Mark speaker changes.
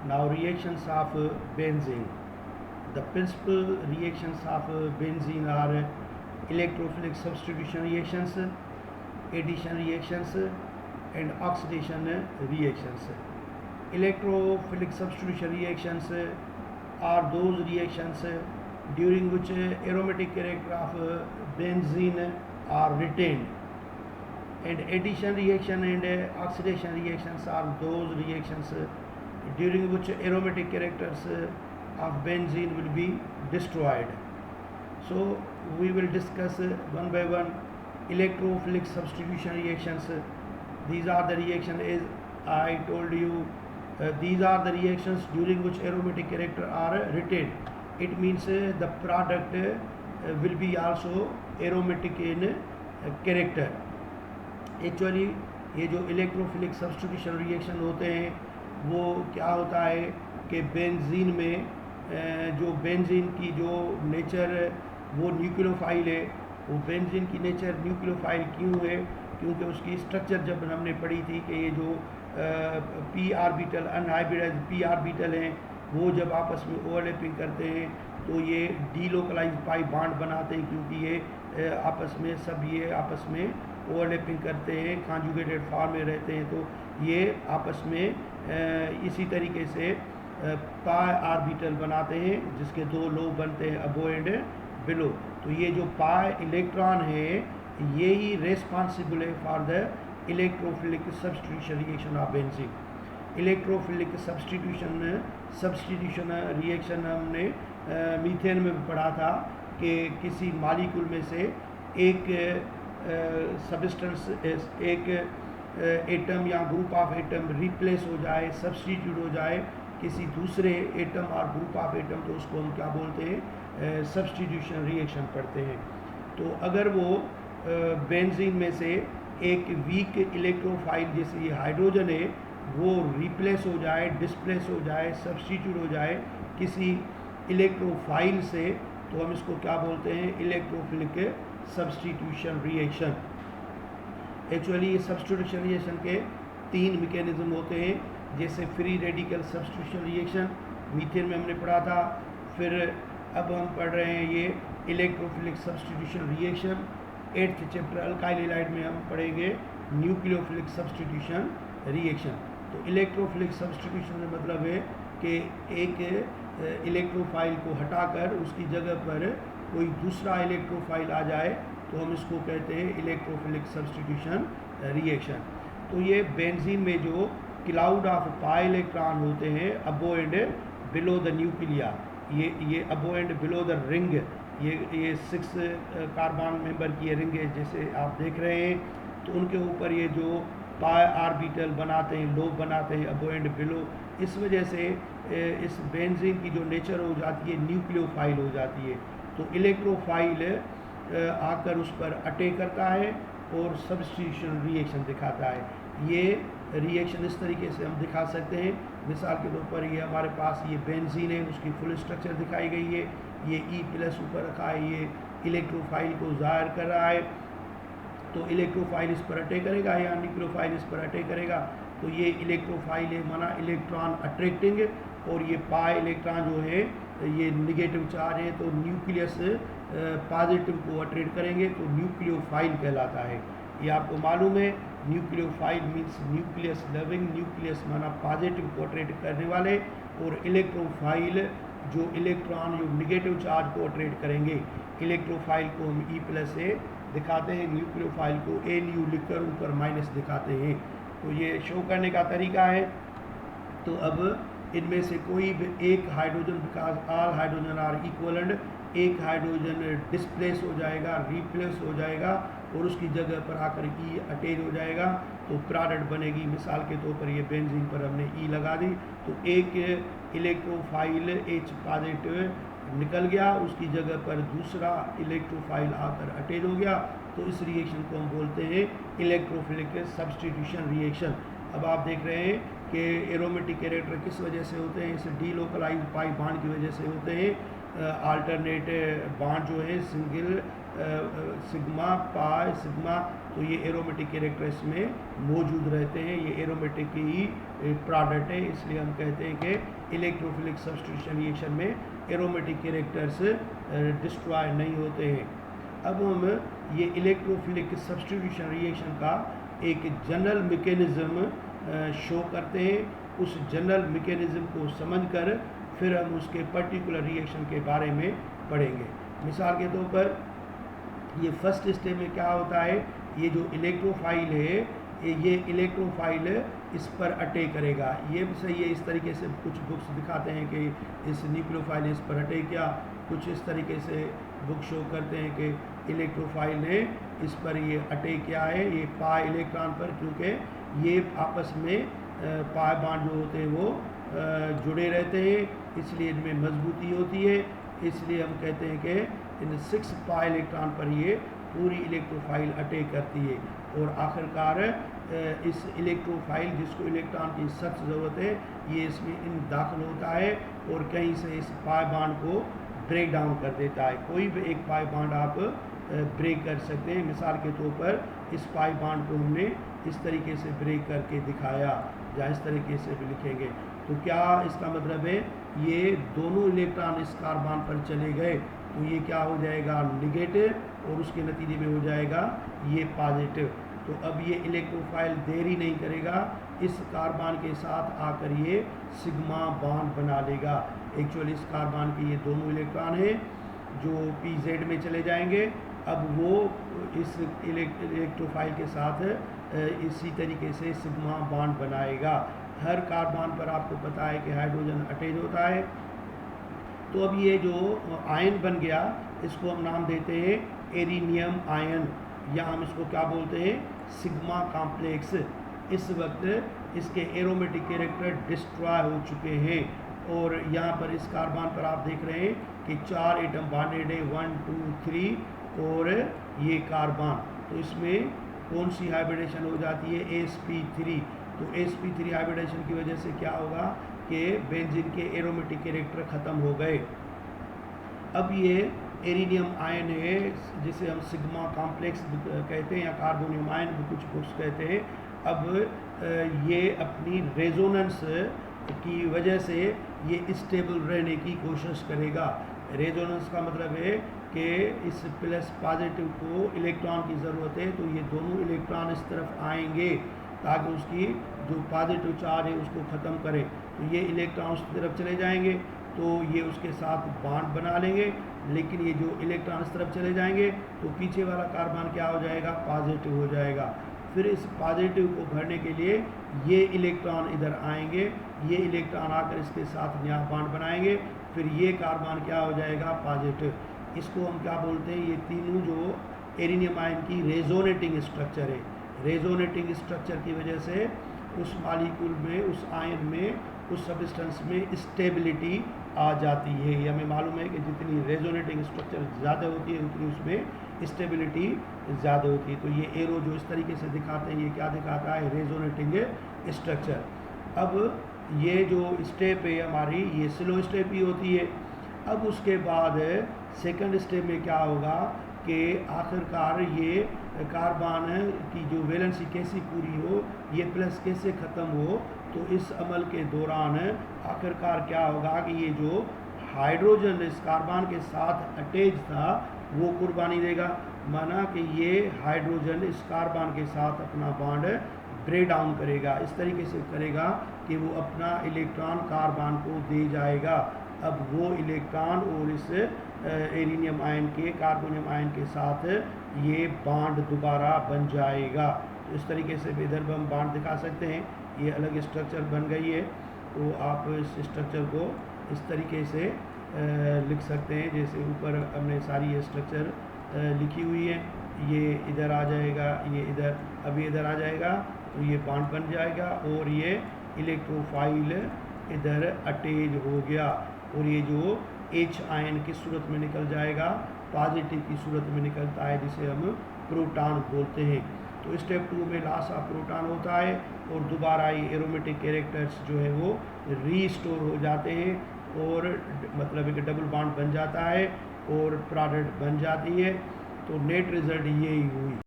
Speaker 1: Now reactions of benzene. The principal reactions of benzene are electrophilic substitution reactions, addition reactions, and oxidation reactions. Electrophilic substitution reactions are those reactions during which aromatic character of benzene are retained, and addition reaction and oxidation reactions are those reactions during which aromatic characters of benzene will be destroyed. So we will discuss one by one electrophilic substitution reactions. These are the reactions, as I told you, these are the reactions during which aromatic character are retained. It means the product will be also aromatic in character. Actually ये जो electrophilic substitution reaction होते हैं वो क्या होता है कि benzene में जो बेंजीन की जो नेचर वो न्यूक्लियोफाइल है, वो बेंजीन की नेचर न्यूक्लियोफाइल क्यों है? क्योंकि उसकी स्ट्रक्चर जब हमने पढ़ी थी कि ये जो P orbital unhybridised P orbital हैं वो जब आपस में ओवरलैपिंग करते हैं तो ये डीलोकलाइज पाई बॉन्ड बनाते हैं, क्योंकि ये आपस में ओवरलैपिंग करते हैं, कॉन्जुगेटेड फॉर्म में रहते हैं, तो ये आपस में इसी तरीके से पाई आर्बिटल बनाते हैं जिसके दो लोब बनते हैं अबो एंड बिलो। तो ये जो पाई इलेक्ट्रॉन है ये ही रेस्पॉन्सिबल है for the electrophilic substitution reaction of benzene. Electrophilic substitution reaction हमने मीथेन में भी पढ़ा था कि किसी मॉलिक्यूल में से एक सब्सटेंस एक एटम या ग्रुप ऑफ एटम रिप्लेस हो जाए, सब्स्टिट्यूट हो जाए किसी दूसरे एटम और ग्रुप ऑफ एटम, तो उसको हम क्या बोलते हैं? सब्स्टिट्यूशन रिएक्शन पढ़ते हैं। तो अगर वो बेंजीन में से एक वीक इलेक्ट्रोफाइल जैसे ये हाइड्रोजन है वो रिप्लेस हो जाए, डिस्प्लेस हो जाए, सब्स्टिट्यूट हो जाए किसी इलेक्ट्रोफाइल से, तो हम इसको क्या बोलते हैं? Electrophilic substitution reaction. एक्चुअली ये सब्स्टिट्यूशन रिएक्शन के 3 मैकेनिज्म होते हैं, जैसे free radical substitution reaction methane में हमने पढ़ा था, फिर अब हम पढ़ रहे हैं ये electrophilic substitution reaction. 8th chapter alkyl halide में हम पढ़ेंगे न्यूक्लियोफिलिक सब्स्टिट्यूशन रिएक्शन। तो इलेक्ट्रोफिलिक सब्स्टिट्यूशन का मतलब है कि एक इलेक्ट्रोफाइल को हटाकर उसकी जगह पर कोई दूसरा इलेक्ट्रोफाइल आ जाए तो हम इसको कहते हैं इलेक्ट्रोफिलिक सब्स्टिट्यूशन रिएक्शन। तो ये बेंजीन में जो क्लाउड ऑफ पाई इलेक्ट्रॉन होते हैं अबो एंड बिलो द न्यूक्लिया, ये अबो एंड बिलो द रिंग, ये 6 कार्बन मेंबर की रिंग है जैसे आप देख रहे हैं, तो उनके ऊपर ये जो पाई आर्बिटल बनाते हैं, लोब बनाते हैं अबो एंड बिलो, इस वजह से इस बेंजीन की जो नेचर हो जाती है न्यूक्लियोफाइल हो जाती है। तो इलेक्ट्रोफाइल आकर उस पर अटैक करता है और सब्स्टिट्यूशन रिएक्शन दिखाता है। ये रिएक्शन इस तरीके से हम दिखा सकते हैं, मिसाल के तौर पर ये हमारे पास ये बेंजीन है, उसकी फुल स्ट्रक्चर दिखाई गई है, ये E+ ऊपर रखा है, ये इलेक्ट्रोफाइल को ज़ाहिर कर रहा है, तो इलेक्ट्रोफाइल इस पर अटैक करेगा या न्यूक्लियोफाइल इस पर अटैक करेगा, तो ये इलेक्ट्रोफाइल है माना इलेक्ट्रॉन अट्रैक्टिंग, और ये पाई इलेक्ट्रॉन जो है ये निगेटिव चार्ज है तो न्यूक्लियस पॉजिटिव को अट्रैक्ट करेंगे, तो न्यूक्लियोफाइल कहलाता है। ये आपको मालूम है, nucleophile means nucleus loving, nucleus माना पॉजिटिव को अट्रैक्ट करने वाले, और इलेक्ट्रोफाइल जो इलेक्ट्रॉन जो निगेटिव चार्ज को अट्रैक्ट करेंगे। इलेक्ट्रोफाइल को हम E+ से दिखाते हैं, न्यूक्लियोफाइल को Lu लिखकर ऊपर माइनस दिखाते हैं। तो ये शो करने का तरीका है। तो अब इनमें से कोई भी एक hydrogen, because all hydrogen are equivalent, एक हाइड्रोजन डिस्प्लेस हो जाएगा, रिप्लेस हो जाएगा और उसकी जगह पर आकर E अटैच हो जाएगा, तो प्रोडक्ट बनेगी। मिसाल के तौर पर ये बेंजीन पर हमने E लगा दी, तो एक इलेक्ट्रोफाइल H+ निकल गया, उसकी जगह पर दूसरा इलेक्ट्रोफाइल आकर अटैच हो गया, तो इस रिएक्शन को हम बोलते हैं इलेक्ट्रोफिलिक सब्स्टिट्यूशन रिएक्शन। अब आप देख रहे हैं कि एरोमेटिक कैरेक्टर किस वजह से होते हैं? इसे डीलोकलाइज पाई बॉन्ड की वजह से होते हैं। अल्टरनेट बॉन्ड जो है सिंगल सिग्मा पाई सिग्मा, तो ये एरोमेटिक कैरेक्टर इसमें मौजूद रहते हैं। ये एरोमेटिक की ही प्रोडक्ट है, इसलिए हम कहते हैं कि इलेक्ट्रोफिलिक सब्स्टिट्यूशन रिएक्शन में एरोमेटिक कैरेक्टर्स डिस्ट्रॉय नहीं होते हैं। अब हम ये इलेक्ट्रोफिलिक सब्स्टिट्यूशन रिएक्शन का एक जनरल मैकेनिज़्म शो करते हैं। उस जनरल मैकेनिज़्म को समझकर फिर हम उसके पर्टिकुलर रिएक्शन के बारे में पढ़ेंगे। मिसाल के तौर पर ये फर्स्ट स्टेप में क्या होता है, ये जो इलेक्ट्रोफाइल है ये इलेक्ट्रोफाइल इस पर अटैक करेगा। ये भी सही है, इस तरीके से कुछ बुक्स दिखाते हैं कि इस न्यूक्लियोफाइल ने इस पर अटैक किया, कुछ इस तरीके से बुक शो करते हैं कि इलेक्ट्रोफाइल ने इस पर ये अटैक किया है, ये पाई इलेक्ट्रॉन पर, क्योंकि ये आपस में पाई बॉन्ड जो होते हैं वो जुड़े रहते हैं, इसलिए इनमें मजबूती होती है। इसलिए हम कहते हैं कि इन 6 पाई इलेक्ट्रॉन पर ये पूरी इलेक्ट्रोफाइल अटैक करती है और आखिरकार इस इलेक्ट्रोफाइल जिसको इलेक्ट्रॉन की सख्त ज़रूरत है ये इसमें इन दाखिल होता है और कहीं से इस पाई बॉन्ड को ब्रेक डाउन कर देता है। कोई भी एक पाई बॉन्ड आप ब्रेक कर सकते हैं। मिसाल के तौर पर इस पाई बॉन्ड को हमने इस तरीके से ब्रेक करके दिखाया, या इस तरीके से भी लिखेंगे। तो क्या इसका मतलब है, ये दोनों इलेक्ट्रॉन इस कार्बन पर चले गए तो ये क्या हो जाएगा, निगेटिव, और उसके नतीजे में हो जाएगा ये पॉजिटिव। तो अब ये इलेक्ट्रोफाइल देरी नहीं करेगा, इस कार्बन के साथ आकर ये सिग्मा बॉन्ड बना लेगा। एक्चुअली इस कार्बन के ये दोनों इलेक्ट्रॉन हैं जो pz में चले जाएंगे। अब वो इस इलेक्ट्रोफाइल के साथ इसी तरीके से सिग्मा बॉन्ड बनाएगा। हर कार्बन पर आपको पता है कि हाइड्रोजन अटैच होता है। तो अब ये जो आयन बन गया इसको हम नाम देते हैं एरिनियम आयन, या हम इसको क्या बोलते हैं, सिग्मा कॉम्प्लेक्स। इस वक्त इसके एरोमेटिक कैरेक्टर डिस्ट्रॉय हो चुके हैं और यहाँ पर इस कार्बन पर आप देख रहे हैं कि 4 एटम बॉन्डेड है, 1 2 3 और ये कार्बन। तो इसमें कौन सी हाइब्रिडेशन हो जाती है, sp3। तो sp3 हाइब्रिडेशन की वजह से क्या होगा कि बेंजीन के एरोमेटिक कैरेक्टर ख़त्म हो गए। अब ये एरिनियम आयन है जिसे हम सिग्मा कॉम्प्लेक्स कहते हैं या कार्बोनियम आयन भी कुछ बुक्स कहते हैं। अब ये अपनी रेजोनेंस की वजह से ये स्टेबल रहने की कोशिश करेगा। रेजोनेंस का मतलब है कि इस प्लस पॉजिटिव को इलेक्ट्रॉन की ज़रूरत है, तो ये दोनों इलेक्ट्रॉन इस तरफ आएंगे ताकि उसकी जो पॉजिटिव चार्ज है उसको ख़त्म करें। तो ये इलेक्ट्रॉन उस तरफ चले जाएंगे तो ये उसके साथ बॉन्ड बना लेंगे, लेकिन ये जो इलेक्ट्रॉन इस तरफ चले जाएंगे तो पीछे वाला कार्बन क्या हो जाएगा, पॉजिटिव हो जाएगा। फिर इस पॉजिटिव को भरने के लिए ये इलेक्ट्रॉन इधर आएंगे, ये इलेक्ट्रॉन आकर इसके साथ यहाँ बॉन्ड बनाएंगे, फिर ये कार्बन क्या हो जाएगा, पॉजिटिव। इसको हम क्या बोलते हैं, ये तीनों जो एरिनियम आयन की रेजोनेटिंग स्ट्रक्चर है। रेजोनेटिंग स्ट्रक्चर की वजह से उस मॉलिक्यूल में, उस आयन में, उस सब्सटेंस में स्टेबिलिटी आ जाती है। ये हमें मालूम है कि जितनी रेजोनेटिंग स्ट्रक्चर ज़्यादा होती है उतनी उसमें स्टेबिलिटी ज़्यादा होती है। तो ये एरो जो इस तरीके से दिखाते हैं ये क्या दिखाता है, रेजोनेटिंग स्ट्रक्चर। अब ये जो स्टेप है हमारी, ये स्लो स्टेप ही होती है। अब उसके बाद सेकंड स्टेप में क्या होगा कि आखिरकार ये कार्बन की जो वैलेंसी कैसी पूरी हो, ये प्लस कैसे ख़त्म हो। तो इस अमल के दौरान आखिरकार क्या होगा कि ये जो हाइड्रोजन इस कार्बन के साथ अटैच था वो कुर्बानी देगा। माना कि ये हाइड्रोजन इस कार्बन के साथ अपना बॉन्ड ब्रेक डाउन करेगा, इस तरीके से करेगा कि वो अपना इलेक्ट्रॉन कार्बन को दे जाएगा। अब वो इलेक्ट्रॉन और इस एरिनियम आयन के, कार्बोनियम आयन के साथ ये बॉन्ड दोबारा बन जाएगा। तो इस तरीके से इधर भी हम बॉन्ड दिखा सकते हैं। ये अलग स्ट्रक्चर बन गई है, तो आप इस स्ट्रक्चर को इस तरीके से लिख सकते हैं जैसे ऊपर हमने सारी ये स्ट्रक्चर लिखी हुई है। ये इधर आ जाएगा, ये इधर, अब ये इधर आ जाएगा तो ये बॉन्ड बन जाएगा और ये इलेक्ट्रोफाइल इधर अटैच हो गया और ये जो H आयन की सूरत में निकल जाएगा, पॉजिटिव की सूरत में निकलता है जिसे हम प्रोटॉन बोलते हैं। तो स्टेप 2 में लास्ट ऑफ प्रोटॉन होता है और दोबारा ये एरोमेटिक कैरेक्टर्स जो है वो रीस्टोर हो जाते हैं और मतलब एक डबल बॉन्ड बन जाता है और प्रोडक्ट बन जाती है। तो नेट रिज़ल्ट यही हुई।